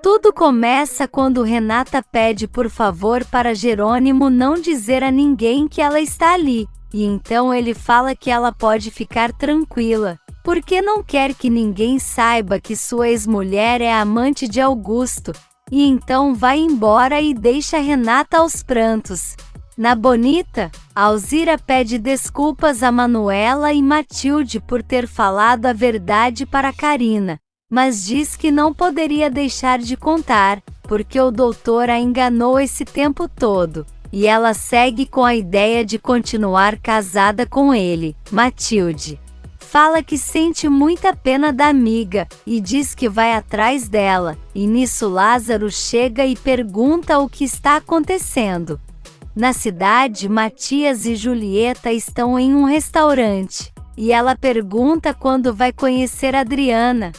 Tudo começa quando Renata pede por favor para Jerônimo não dizer a ninguém que ela está ali, e então ele fala que ela pode ficar tranquila, porque não quer que ninguém saiba que sua ex-mulher é amante de Augusto, e então vai embora e deixa Renata aos prantos. Na Bonita, Alzira pede desculpas a Manuela e Matilde por ter falado a verdade para Carina, mas diz que não poderia deixar de contar, porque o doutor a enganou esse tempo todo, e ela segue com a ideia de continuar casada com ele. Matilde fala que sente muita pena da amiga, e diz que vai atrás dela, e nisso Lázaro chega e pergunta o que está acontecendo. Na cidade, Matias e Julieta estão em um restaurante, e ela pergunta quando vai conhecer Adriana.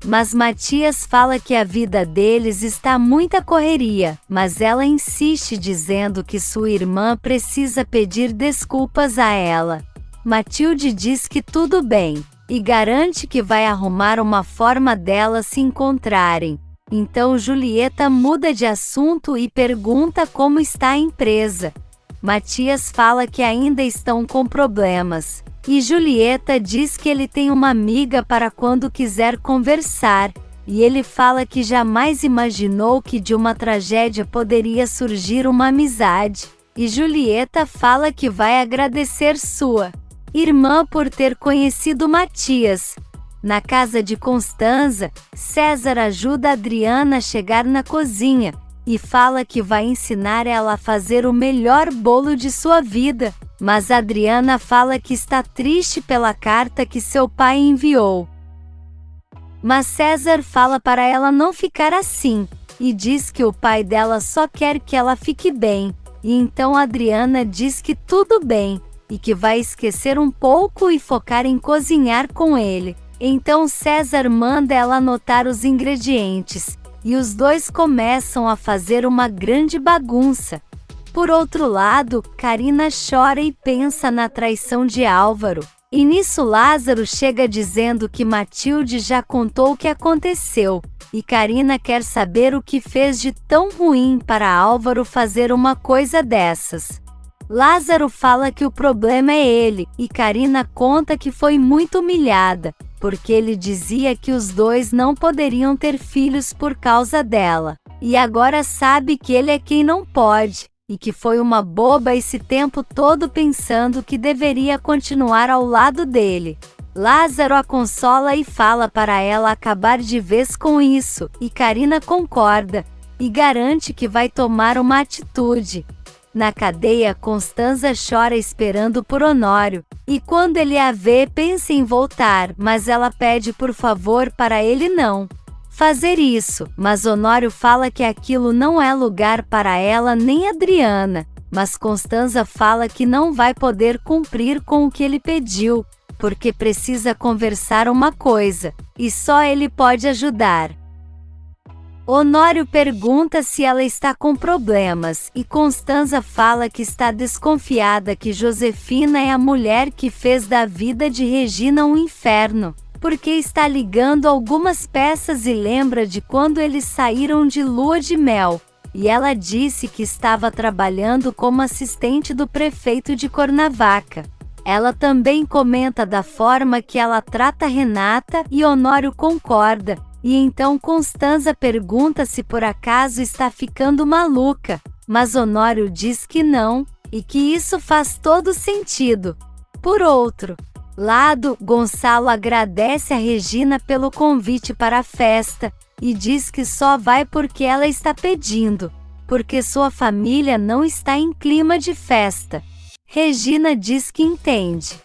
Mas Matias fala que a vida deles está muita correria, mas ela insiste dizendo que sua irmã precisa pedir desculpas a ela. Matilde diz que tudo bem, e garante que vai arrumar uma forma delas se encontrarem. Então Julieta muda de assunto e pergunta como está a empresa. Matias fala que ainda estão com problemas. E Julieta diz que ele tem uma amiga para quando quiser conversar, e ele fala que jamais imaginou que de uma tragédia poderia surgir uma amizade, e Julieta fala que vai agradecer sua irmã por ter conhecido Matias. Na casa de Constanza, César ajuda Adriana a chegar na cozinha, e fala que vai ensinar ela a fazer o melhor bolo de sua vida. Mas Adriana fala que está triste pela carta que seu pai enviou. Mas César fala para ela não ficar assim, e diz que o pai dela só quer que ela fique bem, e então Adriana diz que tudo bem, e que vai esquecer um pouco e focar em cozinhar com ele. Então César manda ela anotar os ingredientes, e os dois começam a fazer uma grande bagunça. Por outro lado, Carina chora e pensa na traição de Álvaro, e nisso Lázaro chega dizendo que Matilde já contou o que aconteceu, e Carina quer saber o que fez de tão ruim para Álvaro fazer uma coisa dessas. Lázaro fala que o problema é ele, e Carina conta que foi muito humilhada, porque ele dizia que os dois não poderiam ter filhos por causa dela, e agora sabe que ele é quem não pode. E que foi uma boba esse tempo todo pensando que deveria continuar ao lado dele. Lázaro a consola e fala para ela acabar de vez com isso, e Carina concorda, e garante que vai tomar uma atitude. Na cadeia, Constanza chora esperando por Honório, e quando ele a vê pensa em voltar, mas ela pede por favor para ele não fazer isso, mas Honório fala que aquilo não é lugar para ela nem Adriana, mas Constanza fala que não vai poder cumprir com o que ele pediu, porque precisa conversar uma coisa, e só ele pode ajudar. Honório pergunta se ela está com problemas, e Constanza fala que está desconfiada que Josefina é a mulher que fez da vida de Regina um inferno, porque está ligando algumas peças e lembra de quando eles saíram de lua de mel, e ela disse que estava trabalhando como assistente do prefeito de Cuernavaca. Ela também comenta da forma que ela trata Renata e Honório concorda, e então Constanza pergunta se por acaso está ficando maluca, mas Honório diz que não, e que isso faz todo sentido. Por outro lado, Gonçalo agradece a Regina pelo convite para a festa, e diz que só vai porque ela está pedindo, porque sua família não está em clima de festa. Regina diz que entende,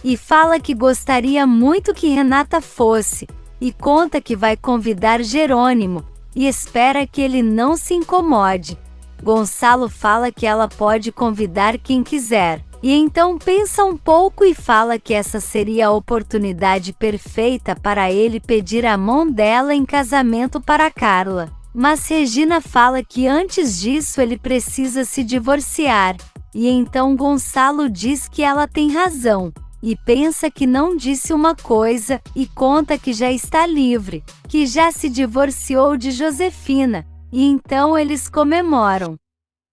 e fala que gostaria muito que Renata fosse, e conta que vai convidar Jerônimo, e espera que ele não se incomode. Gonçalo fala que ela pode convidar quem quiser, e então pensa um pouco e fala que essa seria a oportunidade perfeita para ele pedir a mão dela em casamento para Carla. Mas Regina fala que antes disso ele precisa se divorciar, e então Gonçalo diz que ela tem razão, e pensa que não disse uma coisa, e conta que já está livre, que já se divorciou de Josefina, e então eles comemoram.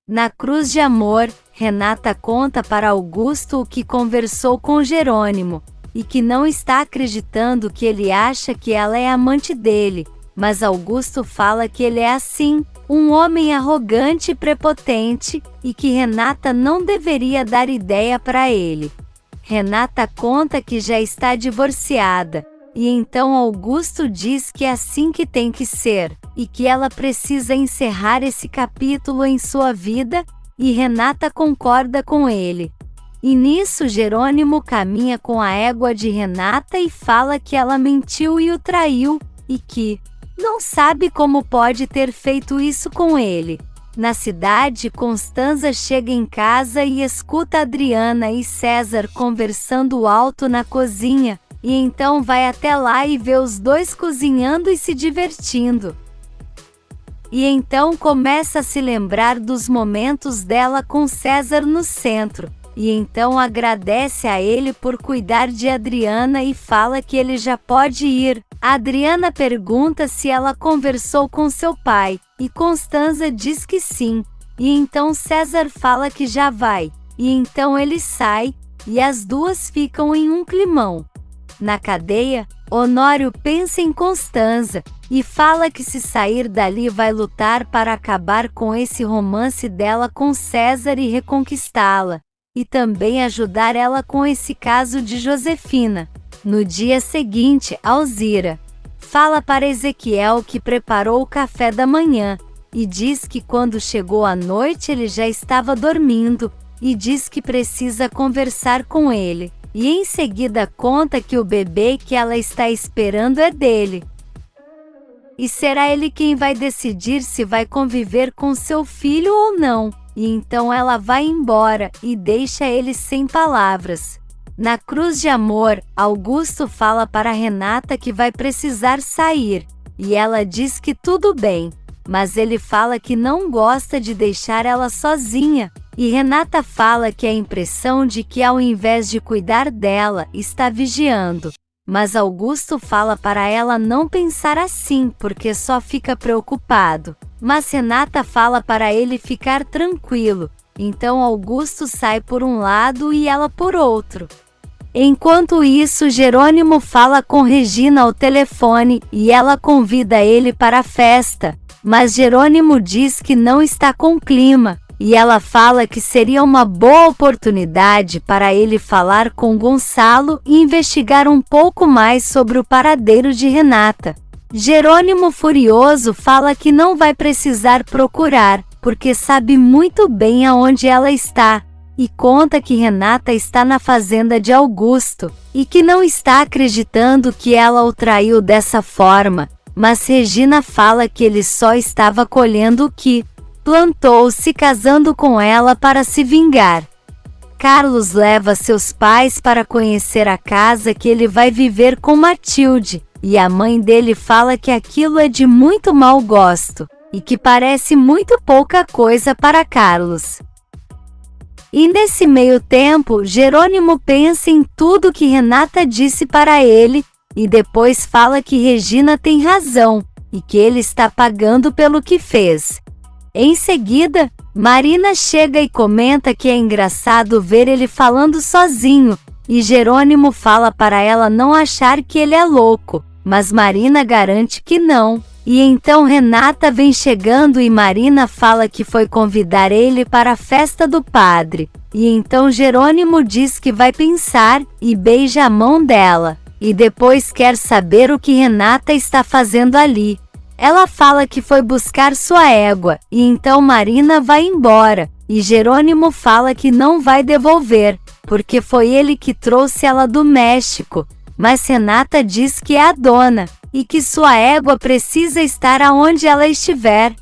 Na cruz de amor, Renata conta para Augusto o que conversou com Jerônimo, e que não está acreditando que ele acha que ela é amante dele, mas Augusto fala que ele é assim, um homem arrogante e prepotente, e que Renata não deveria dar ideia para ele. Renata conta que já está divorciada, e então Augusto diz que é assim que tem que ser, e que ela precisa encerrar esse capítulo em sua vida, e Renata concorda com ele. E nisso Jerônimo caminha com a égua de Renata e fala que ela mentiu e o traiu, e que não sabe como pode ter feito isso com ele. Na cidade, Constanza chega em casa e escuta Adriana e César conversando alto na cozinha, e então vai até lá e vê os dois cozinhando e se divertindo. E então começa a se lembrar dos momentos dela com César no centro, e então agradece a ele por cuidar de Adriana e fala que ele já pode ir. A Adriana pergunta se ela conversou com seu pai, e Constanza diz que sim, e então César fala que já vai, e então ele sai, e as duas ficam em um climão. Na cadeia, Honório pensa em Constanza, e fala que se sair dali vai lutar para acabar com esse romance dela com César e reconquistá-la, e também ajudar ela com esse caso de Josefina. No dia seguinte, Alzira fala para Ezequiel que preparou o café da manhã, e diz que quando chegou à noite ele já estava dormindo, e diz que precisa conversar com ele, e em seguida conta que o bebê que ela está esperando é dele. E será ele quem vai decidir se vai conviver com seu filho ou não, e então ela vai embora, e deixa ele sem palavras. Na cruz de amor, Augusto fala para Renata que vai precisar sair, e ela diz que tudo bem, mas ele fala que não gosta de deixar ela sozinha, e Renata fala que a impressão de que ao invés de cuidar dela, está vigiando. Mas Augusto fala para ela não pensar assim, porque só fica preocupado. Mas Renata fala para ele ficar tranquilo, então Augusto sai por um lado e ela por outro. Enquanto isso, Jerônimo fala com Regina ao telefone, e ela convida ele para a festa, mas Jerônimo diz que não está com clima, e ela fala que seria uma boa oportunidade para ele falar com Gonçalo e investigar um pouco mais sobre o paradeiro de Renata. Jerônimo, furioso, fala que não vai precisar procurar, porque sabe muito bem aonde ela está, e conta que Renata está na fazenda de Augusto, e que não está acreditando que ela o traiu dessa forma, mas Regina fala que ele só estava colhendo o que plantou, se casando com ela para se vingar. Carlos leva seus pais para conhecer a casa que ele vai viver com Matilde, e a mãe dele fala que aquilo é de muito mau gosto, e que parece muito pouca coisa para Carlos. E nesse meio tempo, Jerônimo pensa em tudo que Renata disse para ele, e depois fala que Regina tem razão, e que ele está pagando pelo que fez. Em seguida, Marina chega e comenta que é engraçado ver ele falando sozinho, e Jerônimo fala para ela não achar que ele é louco, mas Marina garante que não. E então Renata vem chegando e Marina fala que foi convidar ele para a festa do padre. E então Jerônimo diz que vai pensar, e beija a mão dela. E depois quer saber o que Renata está fazendo ali. Ela fala que foi buscar sua égua, e então Marina vai embora. E Jerônimo fala que não vai devolver, porque foi ele que trouxe ela do México. Mas Renata diz que é a dona, e que sua égua precisa estar aonde ela estiver.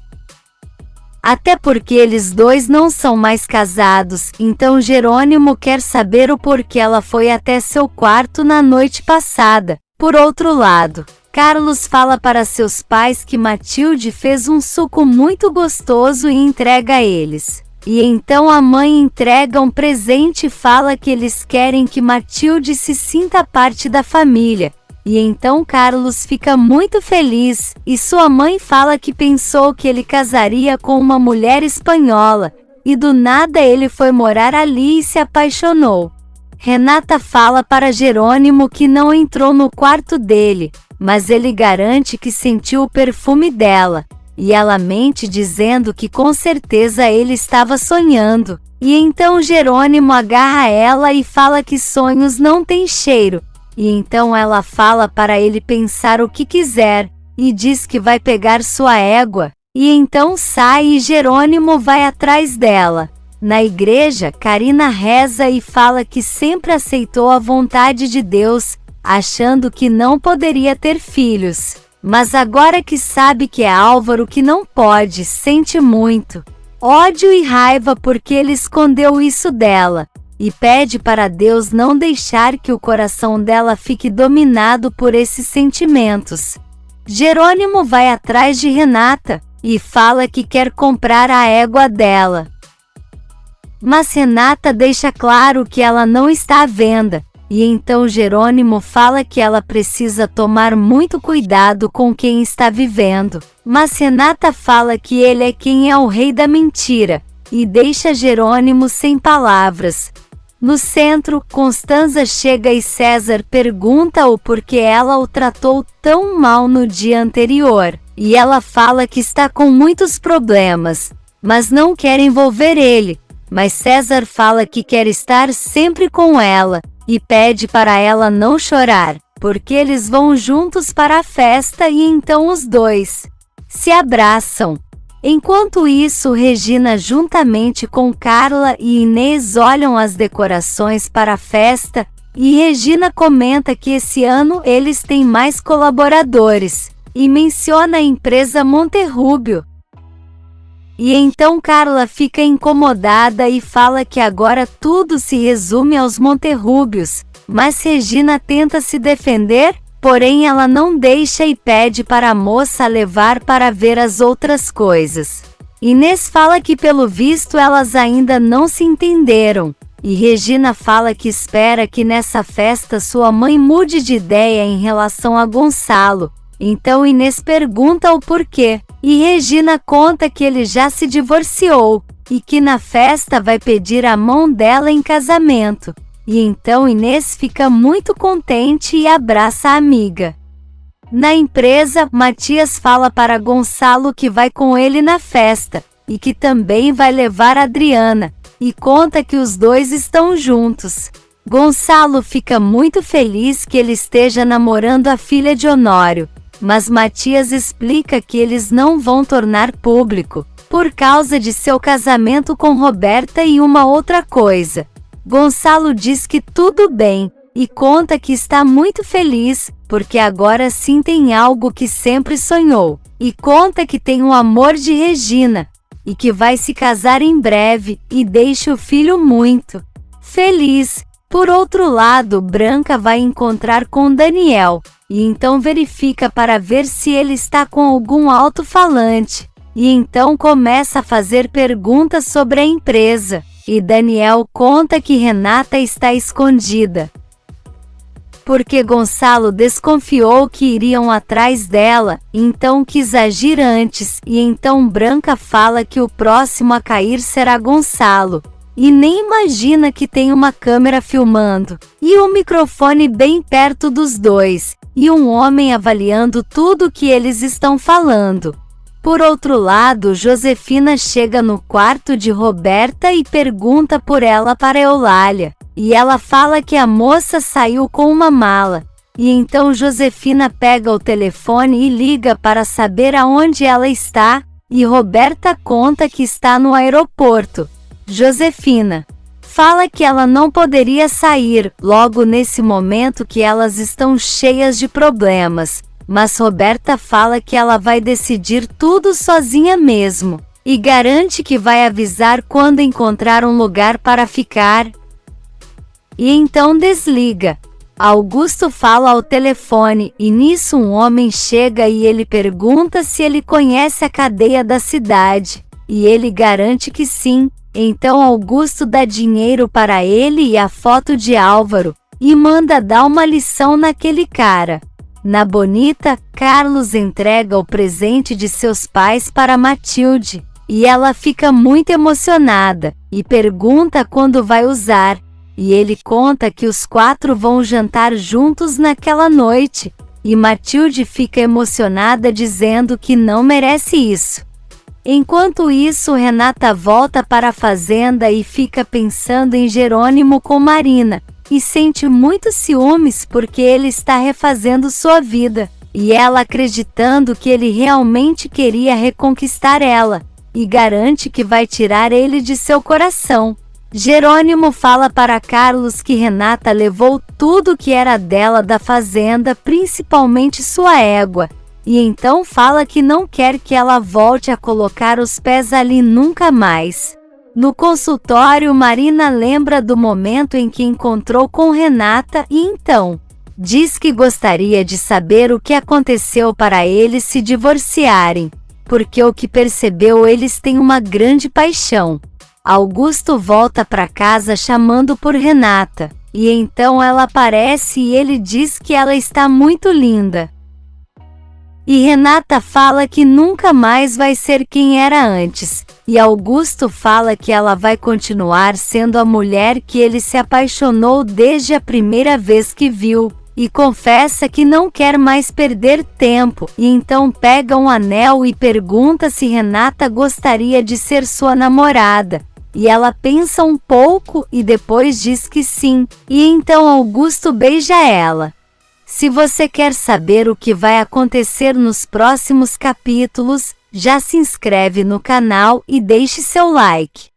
Até porque eles dois não são mais casados, então Jerônimo quer saber o porquê ela foi até seu quarto na noite passada. Por outro lado, Carlos fala para seus pais que Matilde fez um suco muito gostoso e entrega a eles. E então a mãe entrega um presente e fala que eles querem que Matilde se sinta parte da família. E então Carlos fica muito feliz, e sua mãe fala que pensou que ele casaria com uma mulher espanhola, e do nada ele foi morar ali e se apaixonou. Renata fala para Jerônimo que não entrou no quarto dele, mas ele garante que sentiu o perfume dela, e ela mente dizendo que com certeza ele estava sonhando. E então Jerônimo agarra ela e fala que sonhos não têm cheiro. E então ela fala para ele pensar o que quiser, e diz que vai pegar sua égua, e então sai e Jerônimo vai atrás dela. Na igreja, Karina reza e fala que sempre aceitou a vontade de Deus, achando que não poderia ter filhos. Mas agora que sabe que é Álvaro que não pode, sente muito ódio e raiva porque ele escondeu isso dela. E pede para Deus não deixar que o coração dela fique dominado por esses sentimentos. Jerônimo vai atrás de Renata e fala que quer comprar a égua dela. Mas Renata deixa claro que ela não está à venda, e então Jerônimo fala que ela precisa tomar muito cuidado com quem está vivendo. Mas Renata fala que ele é quem é o rei da mentira, e deixa Jerônimo sem palavras. No centro, Constanza chega e César pergunta o porquê ela o tratou tão mal no dia anterior, e ela fala que está com muitos problemas, mas não quer envolver ele. Mas César fala que quer estar sempre com ela, e pede para ela não chorar, porque eles vão juntos para a festa e então os dois se abraçam. Enquanto isso, Regina juntamente com Carla e Inês olham as decorações para a festa, e Regina comenta que esse ano eles têm mais colaboradores, e menciona a empresa Monterrubio. E então Carla fica incomodada e fala que agora tudo se resume aos Monterrúbios, mas Regina tenta se defender, porém ela não deixa e pede para a moça levar para ver as outras coisas. Inês fala que pelo visto elas ainda não se entenderam, e Regina fala que espera que nessa festa sua mãe mude de ideia em relação a Gonçalo. Então Inês pergunta o porquê, e Regina conta que ele já se divorciou, e que na festa vai pedir a mão dela em casamento. E então Inês fica muito contente e abraça a amiga. Na empresa, Matias fala para Gonçalo que vai com ele na festa, e que também vai levar Adriana, e conta que os dois estão juntos. Gonçalo fica muito feliz que ele esteja namorando a filha de Honório, mas Matias explica que eles não vão tornar público, por causa de seu casamento com Roberta e uma outra coisa. Gonçalo diz que tudo bem, e conta que está muito feliz, porque agora sim tem algo que sempre sonhou, e conta que tem o amor de Regina, e que vai se casar em breve, e deixa o filho muito feliz. Por outro lado, Branca vai encontrar com Daniel, e então verifica para ver se ele está com algum alto-falante, e então começa a fazer perguntas sobre a empresa, e Daniel conta que Renata está escondida, porque Gonçalo desconfiou que iriam atrás dela, então quis agir antes, e então Branca fala que o próximo a cair será Gonçalo, e nem imagina que tem uma câmera filmando, e um microfone bem perto dos dois, e um homem avaliando tudo que eles estão falando. Por outro lado, Josefina chega no quarto de Roberta e pergunta por ela para Eulália, e ela fala que a moça saiu com uma mala, e então Josefina pega o telefone e liga para saber aonde ela está, e Roberta conta que está no aeroporto. Josefina fala que ela não poderia sair, logo nesse momento que elas estão cheias de problemas, mas Roberta fala que ela vai decidir tudo sozinha mesmo, e garante que vai avisar quando encontrar um lugar para ficar. E então desliga. Augusto fala ao telefone, e nisso um homem chega e ele pergunta se ele conhece a cadeia da cidade, e ele garante que sim, Então Augusto dá dinheiro para ele e a foto de Álvaro, e manda dar uma lição naquele cara. Na Bonita, Carlos entrega o presente de seus pais para Matilde, e ela fica muito emocionada, e pergunta quando vai usar, e ele conta que os 4 vão jantar juntos naquela noite, e Matilde fica emocionada dizendo que não merece isso. Enquanto isso, Renata volta para a fazenda e fica pensando em Jerônimo com Marina, e sente muitos ciúmes porque ele está refazendo sua vida, e ela acreditando que ele realmente queria reconquistar ela, e garante que vai tirar ele de seu coração. Jerônimo fala para Carlos que Renata levou tudo que era dela da fazenda, principalmente sua égua, e então fala que não quer que ela volte a colocar os pés ali nunca mais. No consultório, Marina lembra do momento em que encontrou com Renata e então diz que gostaria de saber o que aconteceu para eles se divorciarem, porque o que percebeu eles têm uma grande paixão. Augusto volta para casa chamando por Renata, e então ela aparece e ele diz que ela está muito linda. E Renata fala que nunca mais vai ser quem era antes, e Augusto fala que ela vai continuar sendo a mulher que ele se apaixonou desde a primeira vez que viu, e confessa que não quer mais perder tempo, e então pega um anel e pergunta se Renata gostaria de ser sua namorada, e ela pensa um pouco e depois diz que sim, e então Augusto beija ela. Se você quer saber o que vai acontecer nos próximos capítulos, já se inscreve no canal e deixe seu like.